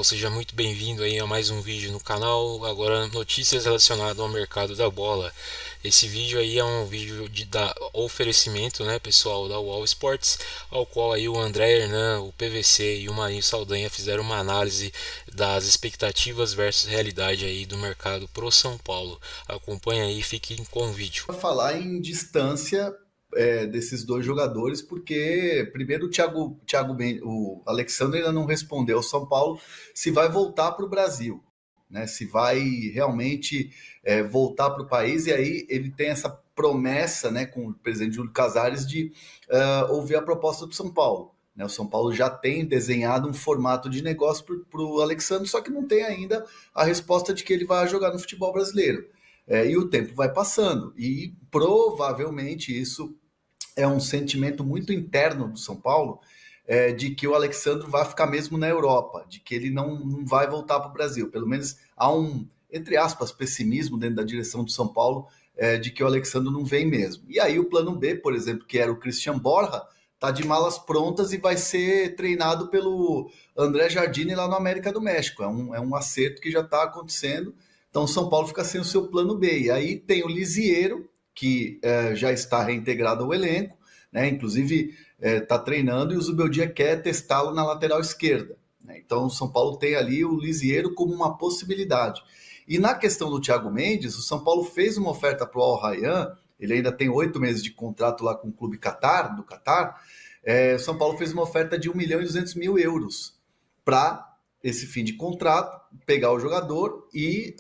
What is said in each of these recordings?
Seja muito bem-vindo aí a mais um vídeo no canal. Agora, notícias relacionadas ao mercado da bola. Esse vídeo aí é um vídeo da oferecimento, né, pessoal, da Wall Sports, ao qual aí o André Hernan, o PVC e o Marinho Saldanha fizeram uma análise das expectativas versus realidade aí do mercado pro São Paulo. Acompanha aí, fiquem com o vídeo. Falar em distância desses dois jogadores, porque primeiro o Alexandre ainda não respondeu ao São Paulo se vai voltar para o Brasil, né? Se vai realmente voltar para o país, e aí ele tem essa promessa, né, com o presidente Júlio Casares de ouvir a proposta do São Paulo. Né? O São Paulo já tem desenhado um formato de negócio para o Alexandre, só que não tem ainda a resposta de que ele vai jogar no futebol brasileiro. E o tempo vai passando, e provavelmente isso é um sentimento muito interno do São Paulo, de que o Alexandre vai ficar mesmo na Europa, de que ele não vai voltar para o Brasil. Pelo menos há um, entre aspas, pessimismo dentro da direção do São Paulo, de que o Alexandre não vem mesmo. E aí o plano B, por exemplo, que era o Christian Borja, está de malas prontas e vai ser treinado pelo André Jardine lá no América do México. É um acerto que já está acontecendo. Então o São Paulo fica sem o seu plano B. E aí tem o Lisiero, que já está reintegrado ao elenco, né? Inclusive está treinando, e o Zubeldia quer testá-lo na lateral esquerda. Né? Então o São Paulo tem ali o Lisiero como uma possibilidade. E na questão do Thiago Mendes, o São Paulo fez uma oferta para o Al Rayyan, ele ainda tem 8 meses de contrato lá com o clube do Catar. O São Paulo fez uma oferta de 1.200.000 euros para esse fim de contrato, pegar o jogador e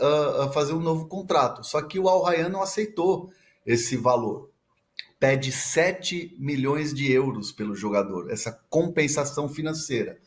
fazer um novo contrato. Só que o Al Rayyan não aceitou esse valor. Pede 7 milhões de euros pelo jogador, essa compensação financeira.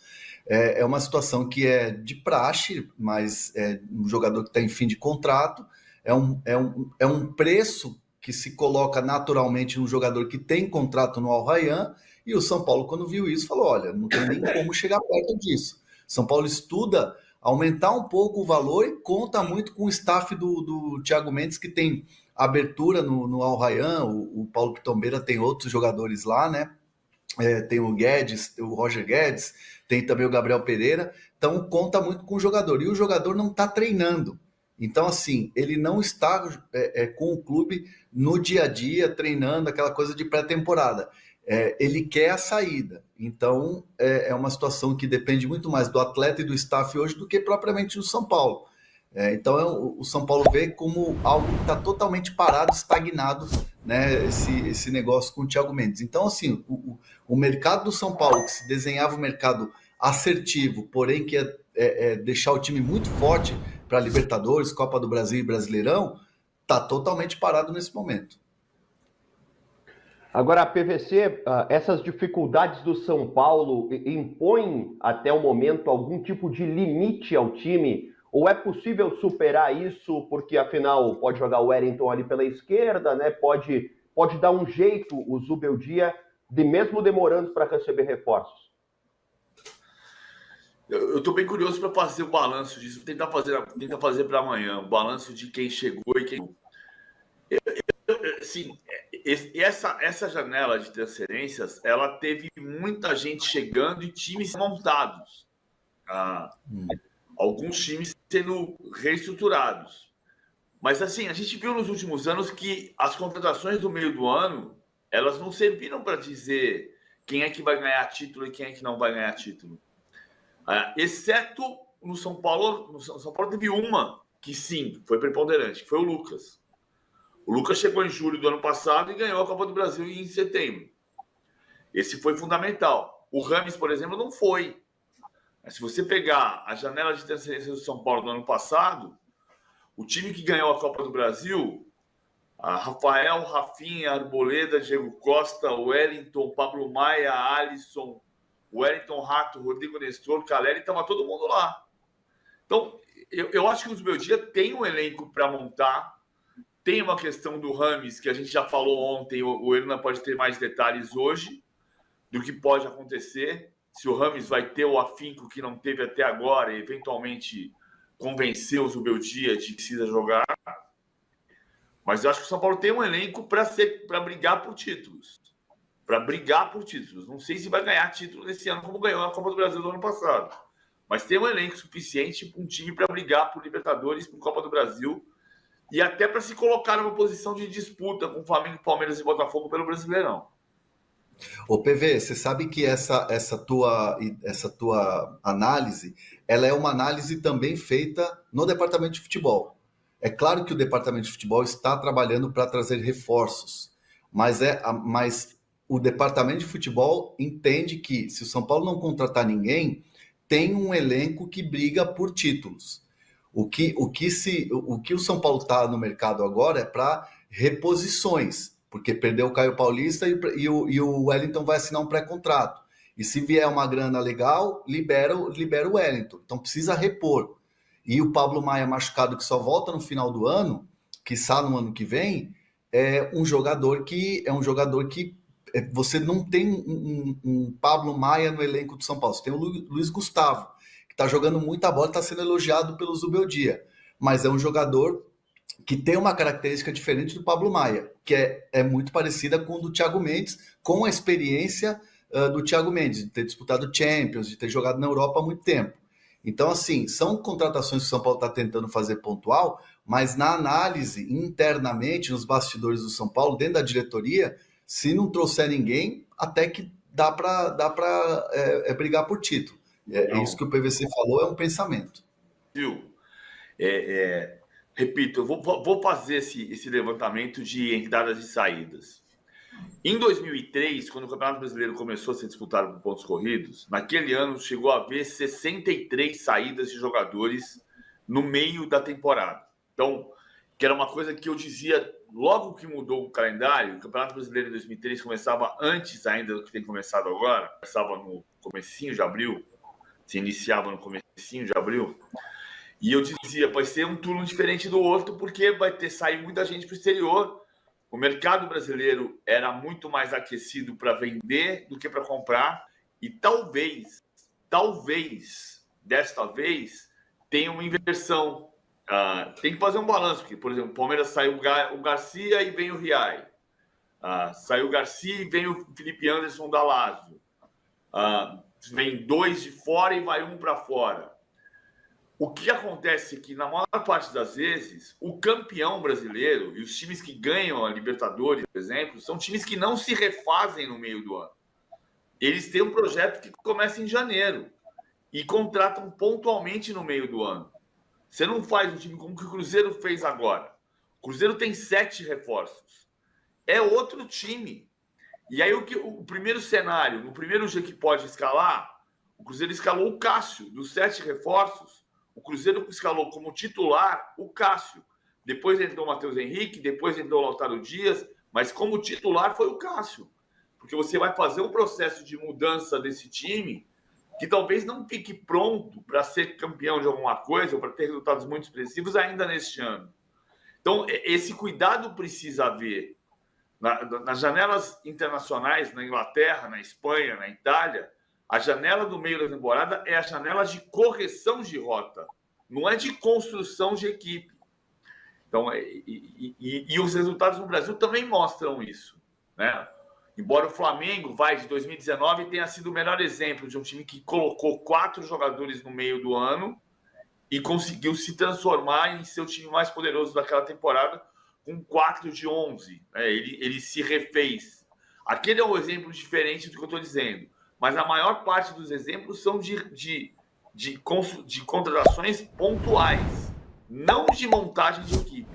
É uma situação que é de praxe, mas é um jogador que está em fim de contrato, é um preço que se coloca naturalmente num jogador que tem contrato no Al Rayyan, e o São Paulo, quando viu isso, falou: olha, não tem nem como chegar perto disso. São Paulo estuda aumentar um pouco o valor e conta muito com o staff do Thiago Mendes, que tem abertura no Al Rayyan. O Paulo Pitombeira tem outros jogadores lá, né? Tem o Guedes, o Roger Guedes, tem também o Gabriel Pereira. Então conta muito com o jogador. E o jogador não está treinando. Então, assim, ele não está com o clube no dia a dia, treinando, aquela coisa de pré-temporada. Ele quer a saída. Então, é uma situação que depende muito mais do atleta e do staff hoje do que propriamente do São Paulo. Então, o São Paulo vê como algo que está totalmente parado, estagnado, né, esse negócio com o Thiago Mendes. Então, assim, o mercado do São Paulo, que se desenhava um mercado assertivo, porém que é deixar o time muito forte para Libertadores, Copa do Brasil e Brasileirão, está totalmente parado nesse momento. Agora, a PVC, essas dificuldades do São Paulo impõem até o momento algum tipo de limite ao time? Ou é possível superar isso, porque afinal pode jogar o Wellington ali pela esquerda, né? Pode dar um jeito o Zubeldia, mesmo demorando para receber reforços? Eu estou bem curioso para fazer o balanço disso, tentar fazer para amanhã, o balanço de quem chegou e quem. Sim, essa janela de transferências, ela teve muita gente chegando e times montados. Alguns times sendo reestruturados. Mas, assim, a gente viu nos últimos anos que as contratações do meio do ano, elas não serviram para dizer quem é que vai ganhar título e quem é que não vai ganhar título. Exceto no São Paulo. No São Paulo teve uma que, sim, foi preponderante, que foi o Lucas. O Lucas chegou em julho do ano passado e ganhou a Copa do Brasil em setembro. Esse foi fundamental. O Rames, por exemplo, não foi. Se você pegar a janela de transferência do São Paulo do ano passado, o time que ganhou a Copa do Brasil, Rafael, Rafinha, Arboleda, Diego Costa, Wellington, Pablo Maia, Alisson, Wellington Rato, Rodrigo Nestor, Caleri, estava todo mundo lá. Então, eu acho que o Zubeldia tem um elenco para montar. Tem uma questão do Rames, que a gente já falou ontem, o Hernan pode ter mais detalhes hoje do que pode acontecer. Se o Rames vai ter o afinco que não teve até agora e eventualmente convencer o Zubeldia de que precisa jogar. Mas eu acho que o São Paulo tem um elenco para brigar por títulos. Para brigar por títulos. Não sei se vai ganhar título nesse ano como ganhou a Copa do Brasil do ano passado. mas tem um elenco suficiente, um time para brigar por Libertadores, por Copa do Brasil e até para se colocar numa posição de disputa com Flamengo, Palmeiras e Botafogo pelo Brasileirão. Ô PV, você sabe que essa tua análise, ela é uma análise também feita no departamento de futebol. É claro que o departamento de futebol está trabalhando para trazer reforços, mas o departamento de futebol entende que se o São Paulo não contratar ninguém, tem um elenco que briga por títulos. O que o São Paulo está no mercado agora é para reposições, porque perdeu o Caio Paulista e o Wellington vai assinar um pré-contrato. E se vier uma grana legal, libera o Wellington. Então precisa repor. E o Pablo Maia machucado, que só volta no final do ano, quiçá no ano que vem, é um jogador que você não tem um Pablo Maia no elenco do São Paulo. Você tem o Luiz Gustavo, que está jogando muita bola, está sendo elogiado pelo Zubeldia. Mas é um jogador que tem uma característica diferente do Pablo Maia, que é muito parecida com o do Thiago Mendes, com a experiência do Thiago Mendes, de ter disputado Champions, de ter jogado na Europa há muito tempo. Então, assim, são contratações que o São Paulo está tentando fazer pontual, mas na análise, internamente, nos bastidores do São Paulo, dentro da diretoria, se não trouxer ninguém, até que dá para brigar por título. Isso que o PVC falou, é um pensamento. Repito, eu vou fazer esse levantamento de entradas e saídas. Em 2003, quando o Campeonato Brasileiro começou a ser disputado por pontos corridos, naquele ano chegou a haver 63 saídas de jogadores no meio da temporada. Então, que era uma coisa que eu dizia logo que mudou o calendário. O Campeonato Brasileiro em 2003 começava antes ainda do que tem começado agora, começava no comecinho de abril, se iniciava no comecinho de abril. E eu dizia, vai ser um turno diferente do outro, porque vai sair muita gente para o exterior. O mercado brasileiro era muito mais aquecido para vender do que para comprar. E talvez, desta vez, tenha uma inversão. Tem que fazer um balanço, porque, por exemplo, o Palmeiras saiu o Garcia e vem o Riai. Saiu o Garcia e vem o Felipe Anderson da Lazio. Vem 2 de fora e vai 1 para fora. O que acontece é que, na maior parte das vezes, o campeão brasileiro e os times que ganham a Libertadores, por exemplo, são times que não se refazem no meio do ano. Eles têm um projeto que começa em janeiro e contratam pontualmente no meio do ano. Você não faz um time como o Cruzeiro fez agora. O Cruzeiro tem 7 reforços. É outro time. E aí o primeiro cenário, no primeiro dia que pode escalar, o Cruzeiro escalou o Cássio, dos 7 reforços. O Cruzeiro escalou como titular o Cássio. Depois entrou o Matheus Henrique, depois entrou o Lautaro Dias, mas como titular foi o Cássio. Porque você vai fazer um processo de mudança desse time que talvez não fique pronto para ser campeão de alguma coisa ou para ter resultados muito expressivos ainda neste ano. Então, esse cuidado precisa haver. Nas janelas internacionais, na Inglaterra, na Espanha, na Itália, a janela do meio da temporada é a janela de correção de rota, não é de construção de equipe. Então, e os resultados no Brasil também mostram isso, né? Embora o Flamengo, de 2019, tenha sido o melhor exemplo de um time que colocou 4 jogadores no meio do ano e conseguiu se transformar em ser o time mais poderoso daquela temporada com 4 de 11. Né? Ele se refez. Aquele é um exemplo diferente do que eu estou dizendo. Mas a maior parte dos exemplos são de contratações pontuais, não de montagem de equipe.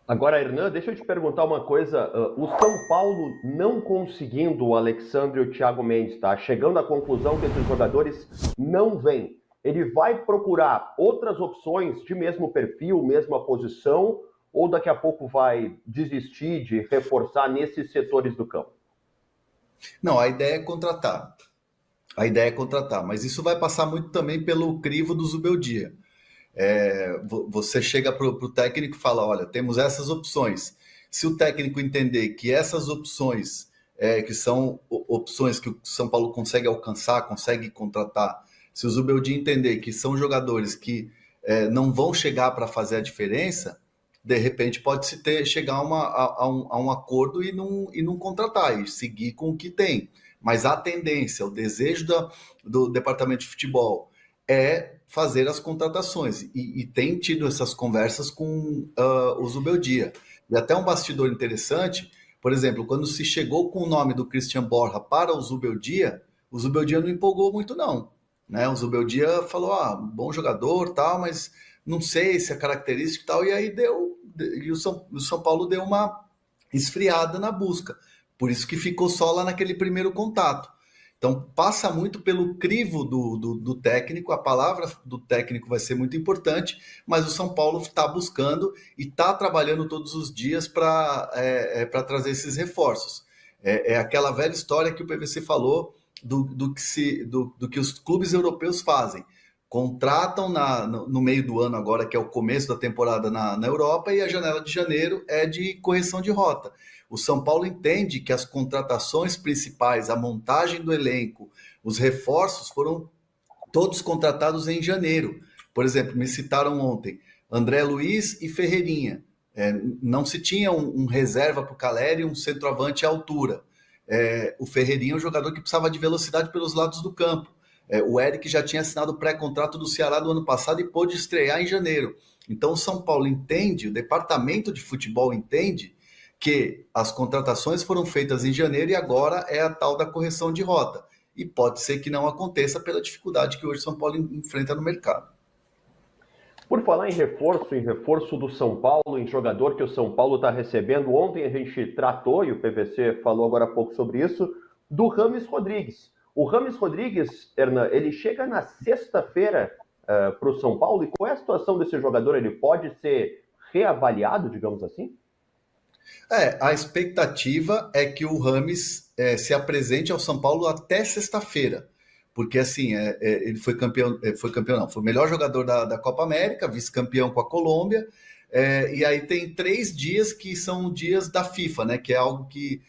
Agora, Hernan, deixa eu te perguntar uma coisa. O São Paulo não conseguindo o Alexandre e o Thiago Mendes, tá? Chegando à conclusão que esses jogadores não vêm. Ele vai procurar outras opções de mesmo perfil, mesma posição, ou daqui a pouco vai desistir de reforçar nesses setores do campo? Não, a ideia é contratar. Mas isso vai passar muito também pelo crivo do Zubeldia. Você chega para o técnico e fala, olha, temos essas opções. Se o técnico entender que essas opções, que são opções que o São Paulo consegue alcançar, consegue contratar, se o Zubeldia entender que são jogadores que não vão chegar para fazer a diferença, de repente pode-se chegar a um acordo e não contratar, e seguir com o que tem. mas a tendência, o desejo do departamento de futebol é fazer as contratações, e tem tido essas conversas com o Zubeldia. E até um bastidor interessante, por exemplo, quando se chegou com o nome do Christian Borja para o Zubeldia não empolgou muito não, né? O Zubeldia falou, bom jogador, tal, mas não sei se é característica e tal, e aí o São Paulo deu uma esfriada na busca, por isso que ficou só lá naquele primeiro contato. Então passa muito pelo crivo do técnico, a palavra do técnico vai ser muito importante, mas o São Paulo está buscando e está trabalhando todos os dias para trazer esses reforços. É aquela velha história que o PVC falou do que os clubes europeus fazem. Contratam no meio do ano agora, que é o começo da temporada na Europa, e a janela de janeiro é de correção de rota. O São Paulo entende que as contratações principais, a montagem do elenco, os reforços foram todos contratados em janeiro. Por exemplo, me citaram ontem André Luiz e Ferreirinha. Não se tinha um reserva para o Caleri e um centroavante à altura. O Ferreirinha é um jogador que precisava de velocidade pelos lados do campo. O Eric já tinha assinado o pré-contrato do Ceará do ano passado e pôde estrear em janeiro. Então o São Paulo entende, o departamento de futebol entende que as contratações foram feitas em janeiro e agora é a tal da correção de rota. E pode ser que não aconteça pela dificuldade que hoje o São Paulo enfrenta no mercado. Por falar em reforço do São Paulo, em jogador que o São Paulo está recebendo, ontem a gente tratou, e o PVC falou agora há pouco sobre isso, do Rames Rodrigues. O Rames Rodrigues, Hernan, ele chega na sexta-feira para o São Paulo, e qual é a situação desse jogador? Ele pode ser reavaliado, digamos assim? A expectativa é que o Rames se apresente ao São Paulo até sexta-feira, porque assim, ele foi campeão, foi o melhor jogador da Copa América, vice-campeão com a Colômbia, e aí tem 3 dias que são dias da FIFA, né, que é algo que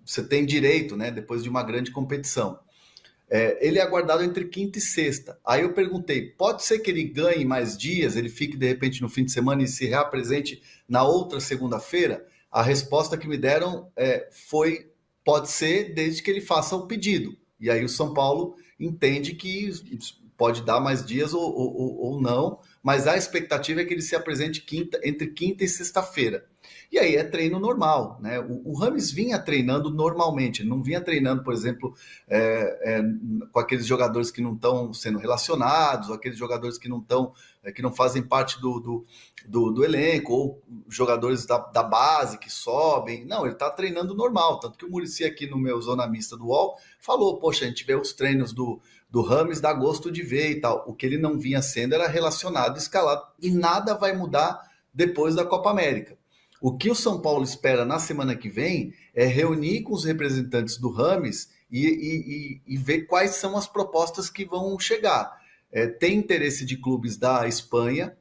você tem direito, né, depois de uma grande competição. Ele é aguardado entre quinta e sexta. Aí eu perguntei, pode ser que ele ganhe mais dias, ele fique de repente no fim de semana e se reapresente na outra segunda-feira? A resposta que me deram foi, pode ser, desde que ele faça o pedido. E aí o São Paulo entende que pode dar mais dias ou não, mas a expectativa é que ele se apresente entre quinta e sexta-feira. E aí é treino normal, né? O Rames vinha treinando normalmente, não vinha treinando, por exemplo, com aqueles jogadores que não estão sendo relacionados, ou aqueles jogadores que não fazem parte do elenco, ou jogadores da base que sobem. Não, ele está treinando normal, tanto que o Muricy aqui no meu Zona Mista do UOL falou, poxa, a gente vê os treinos do Rames, dá gosto de ver e tal. O que ele não vinha sendo era relacionado, escalado, e nada vai mudar depois da Copa América. O que o São Paulo espera na semana que vem é reunir com os representantes do Rames e ver quais são as propostas que vão chegar. Tem interesse de clubes da Espanha,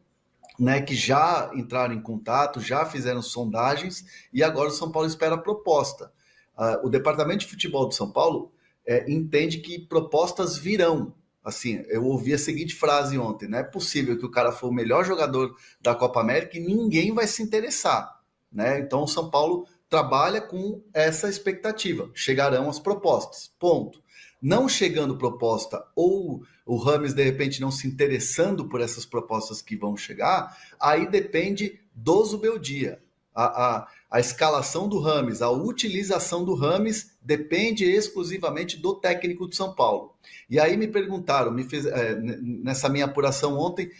né, que já entraram em contato, já fizeram sondagens, e agora o São Paulo espera a proposta. O Departamento de Futebol de São Paulo entende que propostas virão. Assim, eu ouvi a seguinte frase ontem, não é possível que o cara for o melhor jogador da Copa América e ninguém vai se interessar, né? Então o São Paulo trabalha com essa expectativa, chegarão as propostas, ponto. Não chegando proposta ou o Rames de repente não se interessando por essas propostas que vão chegar, aí depende do Zubeldia. A escalação do Rames, a utilização do Rames depende exclusivamente do técnico de São Paulo. E aí me perguntaram, nessa minha apuração ontem,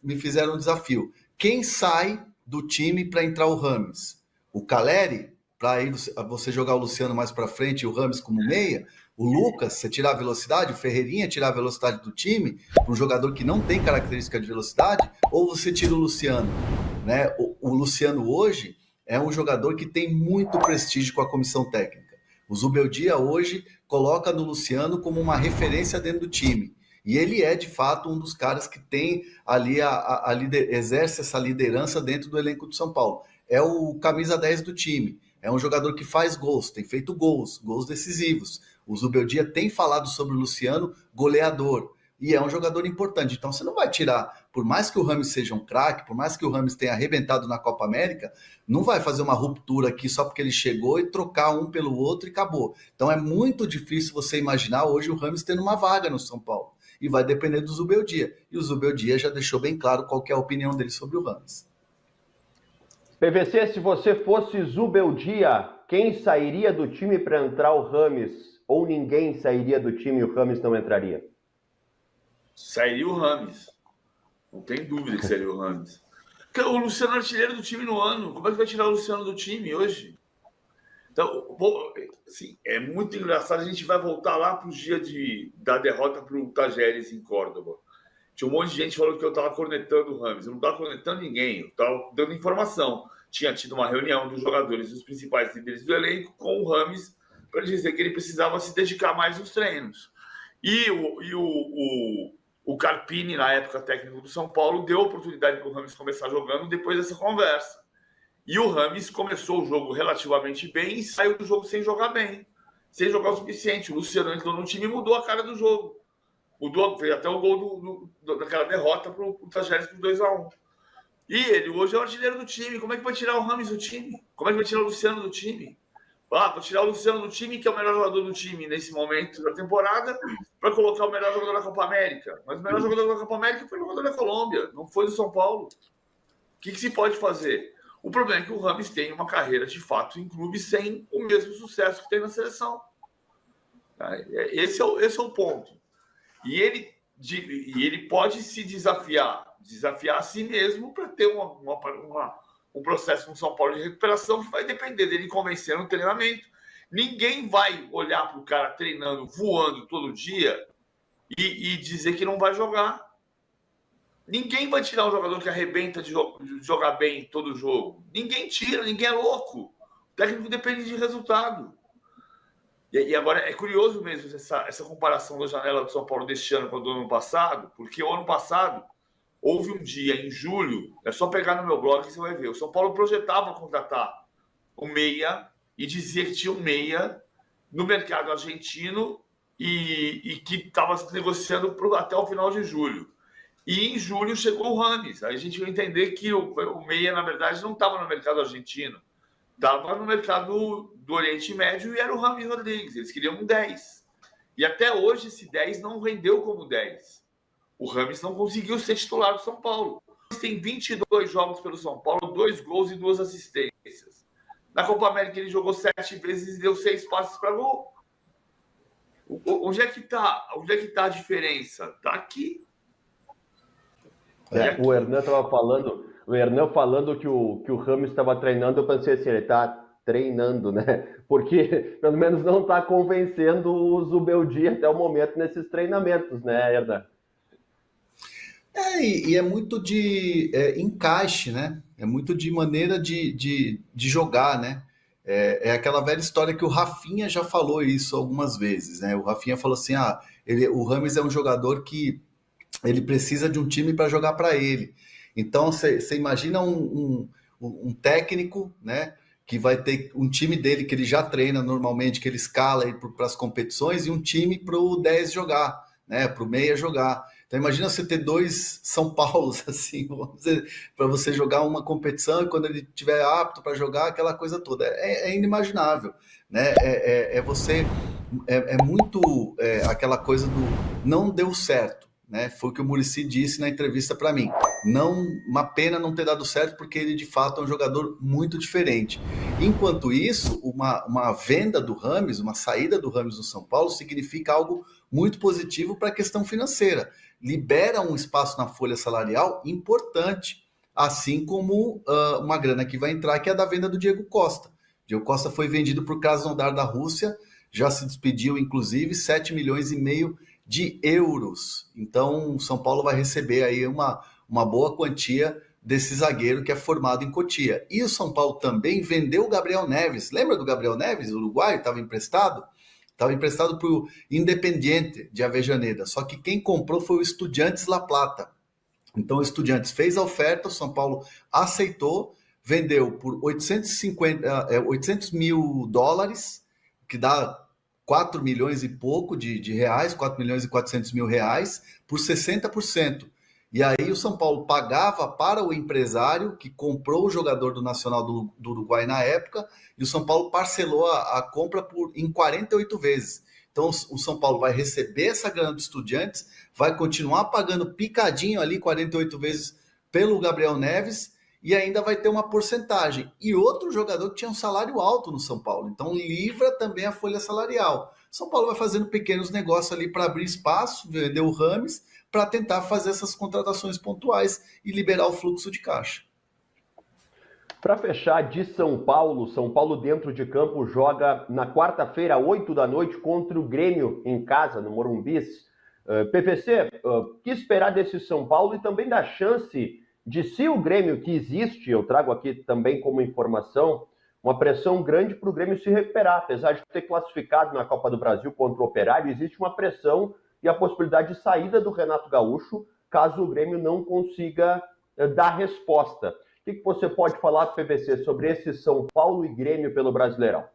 me fizeram um desafio. Quem sai do time para entrar o Rames? O Caleri, para aí você jogar o Luciano mais para frente e o Rames como meia? O Lucas, você tirar a velocidade? O Ferreirinha tirar a velocidade do time para um jogador que não tem característica de velocidade? Ou você tira o Luciano? Né? O Luciano hoje é um jogador que tem muito prestígio com a comissão técnica. O Zubeldia hoje coloca no Luciano como uma referência dentro do time. E ele é, de fato, um dos caras que tem ali, exerce essa liderança dentro do elenco do São Paulo. É o camisa 10 do time. É um jogador que faz gols, tem feito gols decisivos. O Zubeldia tem falado sobre o Luciano, goleador. e é um jogador importante. Então você não vai tirar, por mais que o Rames seja um craque, por mais que o Rames tenha arrebentado na Copa América, não vai fazer uma ruptura aqui só porque ele chegou e trocar um pelo outro e acabou. Então é muito difícil você imaginar hoje o Rames tendo uma vaga no São Paulo. E vai depender do Zubeldia. E o Zubeldia já deixou bem claro qual que é a opinião dele sobre o Rames. PVC, se você fosse Zubeldia, quem sairia do time para entrar o Rames? Ou ninguém sairia do time e o Rames não entraria? Sairia o Rames. Não tem dúvida que seria o Rames. Porque o Luciano é artilheiro do time no ano. Como é que vai tirar o Luciano do time hoje? Então, assim, é muito engraçado. A gente vai voltar lá para os dias da derrota para o Tajeres em Córdoba. Tinha um monte de gente falando que eu estava cornetando o Rames. Eu não estava cornetando ninguém. Eu estava dando informação. Tinha tido uma reunião dos jogadores, dos principais líderes do elenco, com o Rames, para dizer que ele precisava se dedicar mais nos treinos. E o Carpini, na época técnico do São Paulo, deu a oportunidade para o Rames começar jogando depois dessa conversa. E o Rames começou o jogo relativamente bem e saiu do jogo sem jogar bem, sem jogar o suficiente. O Luciano entrou no time e mudou a cara do jogo. Fez até o gol daquela derrota para o Tajeres por 2-1. E ele hoje é o artilheiro do time. Como é que vai tirar o Rames do time? Como é que vai tirar o Luciano do time? Vou tirar o Luciano do time, que é o melhor jogador do time nesse momento da temporada, para colocar o melhor jogador da Copa América. Mas o melhor jogador da Copa América foi o jogador da Colômbia, não foi do São Paulo. O que se pode fazer? O problema é que o Rames tem uma carreira, de fato, em clube sem o mesmo sucesso que tem na seleção. Esse é o ponto. E ele pode se desafiar a si mesmo para ter um processo no São Paulo de recuperação que vai depender dele convencer no treinamento. Ninguém vai olhar para o cara treinando, voando todo dia e dizer que não vai jogar. Ninguém vai tirar um jogador que arrebenta de jogar bem todo jogo. Ninguém tira, ninguém é louco. O técnico depende de resultado. E agora é curioso mesmo essa comparação da janela do São Paulo deste ano com o do ano passado, porque o ano passado houve um dia em julho, é só pegar no meu blog que você vai ver. O São Paulo projetava contratar o meia e dizia que tinha um meia no mercado argentino e que estava negociando até o final de julho. E em julho chegou o Rames. Aí a gente vai entender que o meia, na verdade, não estava no mercado argentino. Estava no mercado do Oriente Médio e era o Rames Rodrigues. Eles queriam um 10. E até hoje esse 10 não rendeu como 10. O Rames não conseguiu ser titular do São Paulo. Tem 22 jogos pelo São Paulo, 2 gols e 2 assistências. Na Copa América ele jogou 7 vezes e deu 6 passes para gol. Onde é que está a diferença? Está aqui. O Hernan estava falando, que o Rames estava treinando, eu pensei assim, ele está treinando, né? Porque pelo menos não está convencendo o Zubeldia até o momento nesses treinamentos, né, Hernan? E é muito de encaixe, né? É muito de maneira de jogar, né? É aquela velha história que o Rafinha já falou isso algumas vezes, né? O Rafinha falou assim, o Rames é um jogador que ele precisa de um time para jogar para ele. Então, você imagina um técnico, né, que vai ter um time dele que ele já treina normalmente, que ele escala para as competições, e um time para o 10 jogar, né, para o meia jogar. Então, imagina você ter 2 São Paulos, assim, para você jogar uma competição e quando ele estiver apto para jogar, aquela coisa toda. É inimaginável, né? É muito aquela coisa do não deu certo. Né, foi o que o Muricy disse na entrevista para mim. Uma pena não ter dado certo, porque ele de fato é um jogador muito diferente. Enquanto isso, uma venda do Rames, uma saída do Rames no São Paulo significa algo muito positivo para a questão financeira. Libera um espaço na folha salarial importante, assim como uma grana que vai entrar, que é a da venda do Diego Costa. Diego Costa foi vendido para o Krasnodar da Rússia, já se despediu, inclusive, 7,5 milhões de euros. Então, o São Paulo vai receber aí uma boa quantia desse zagueiro que é formado em Cotia. E o São Paulo também vendeu o Gabriel Neves. Lembra do Gabriel Neves, o uruguaio? Estava emprestado? Estava emprestado para o Independiente de Avejaneda. Só que quem comprou foi o Estudiantes La Plata. Então, o Estudiantes fez a oferta, o São Paulo aceitou, vendeu por $800 mil, que dá 4 milhões e pouco de reais, 4 milhões e 400 mil reais, por 60%. E aí o São Paulo pagava para o empresário que comprou o jogador do Nacional do Uruguai na época, e o São Paulo parcelou a compra em 48 vezes. Então o São Paulo vai receber essa grana dos Estudiantes, vai continuar pagando picadinho ali 48 vezes pelo Gabriel Neves, e ainda vai ter uma porcentagem. E outro jogador que tinha um salário alto no São Paulo. Então livra também a folha salarial. São Paulo vai fazendo pequenos negócios ali para abrir espaço, vender o Rames, para tentar fazer essas contratações pontuais e liberar o fluxo de caixa. Para fechar, de São Paulo dentro de campo joga na quarta-feira, 8 da noite, contra o Grêmio em casa, no Morumbis. PVC, o que esperar desse São Paulo e também da chance de, se o Grêmio, que existe, eu trago aqui também como informação, uma pressão grande para o Grêmio se recuperar, apesar de ter classificado na Copa do Brasil contra o Operário, existe uma pressão e a possibilidade de saída do Renato Gaúcho, caso o Grêmio não consiga dar resposta. O que você pode falar, PVC, sobre esse São Paulo e Grêmio pelo Brasileirão?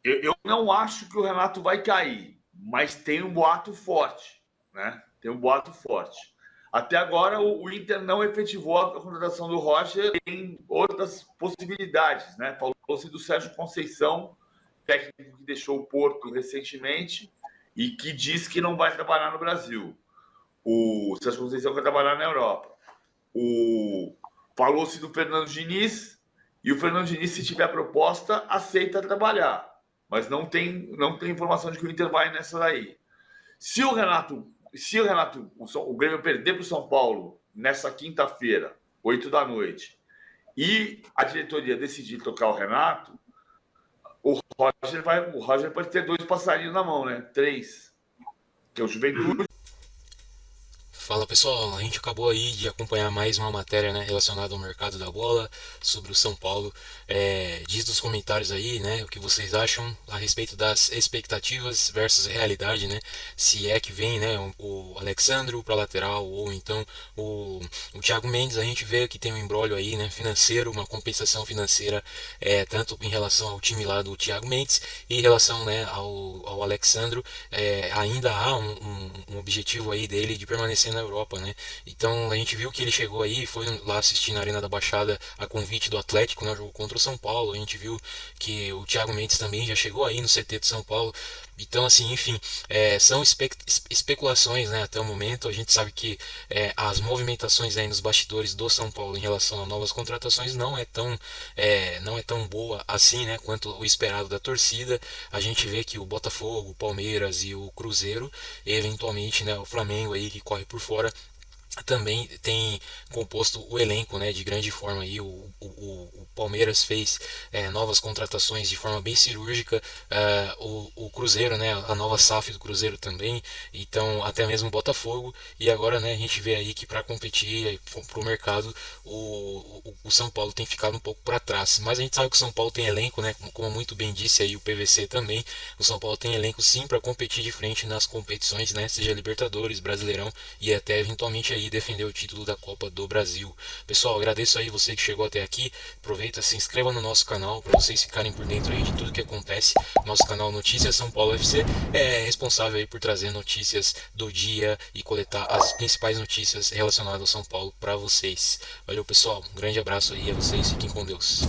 Eu não acho que o Renato vai cair, mas tem um boato forte, né? Tem um boato forte. Até agora, o Inter não efetivou a contratação do Roger, em outras possibilidades, né? Falou-se do Sérgio Conceição, técnico que deixou o Porto recentemente e que diz que não vai trabalhar no Brasil. O Sérgio Conceição vai trabalhar na Europa. Falou-se do Fernando Diniz, e o Fernando Diniz, se tiver proposta, aceita trabalhar. Mas não tem informação de que o Inter vai nessa daí. Se o Grêmio perder para o São Paulo nessa quinta-feira, 8 da noite, e a diretoria decidir tocar o Renato, o Roger pode ter 2 passarinhos na mão, né? 3. Que é o Juventude. Fala pessoal, a gente acabou aí de acompanhar mais uma matéria, né, relacionada ao mercado da bola, sobre o São Paulo. Diz nos comentários aí, né, o que vocês acham a respeito das expectativas versus realidade, né, se é que vem, né, o Alexandro para lateral ou então o Thiago Mendes. A gente vê que tem um imbróglio aí, né, financeiro, uma compensação financeira, tanto em relação ao time lá do Thiago Mendes e em relação, né, ao Alexandro. Ainda há um objetivo aí dele de permanecer na Europa, né? Então a gente viu que ele chegou aí, foi lá assistir na Arena da Baixada a convite do Atlético, né? Jogo contra o São Paulo. A gente viu que o Thiago Mendes também já chegou aí no CT de São Paulo. Então, assim, enfim, são especulações, né, até o momento. A gente sabe que as movimentações aí nos bastidores do São Paulo em relação a novas contratações não é tão boa assim, né, quanto o esperado da torcida. A gente vê que o Botafogo, o Palmeiras e o Cruzeiro, e eventualmente, né, o Flamengo aí que corre por fora, também tem composto o elenco, né, de grande forma aí. O Palmeiras fez novas contratações de forma bem cirúrgica, o Cruzeiro, né, a nova SAF do Cruzeiro também, então até mesmo o Botafogo. E agora, né, a gente vê aí que para competir para o mercado, o São Paulo tem ficado um pouco para trás, mas a gente sabe que o São Paulo tem elenco, né, como muito bem disse aí o PVC também. O São Paulo tem elenco sim para competir de frente nas competições, né, seja Libertadores, Brasileirão e até eventualmente aí defender o título da Copa do Brasil. Pessoal, agradeço aí você que chegou até aqui. Aproveita, se inscreva no nosso canal para vocês ficarem por dentro aí de tudo que acontece. Nosso canal Notícias São Paulo FC é responsável aí por trazer notícias do dia e coletar as principais notícias relacionadas ao São Paulo para vocês. Valeu, pessoal, um grande abraço aí a vocês, fiquem com Deus.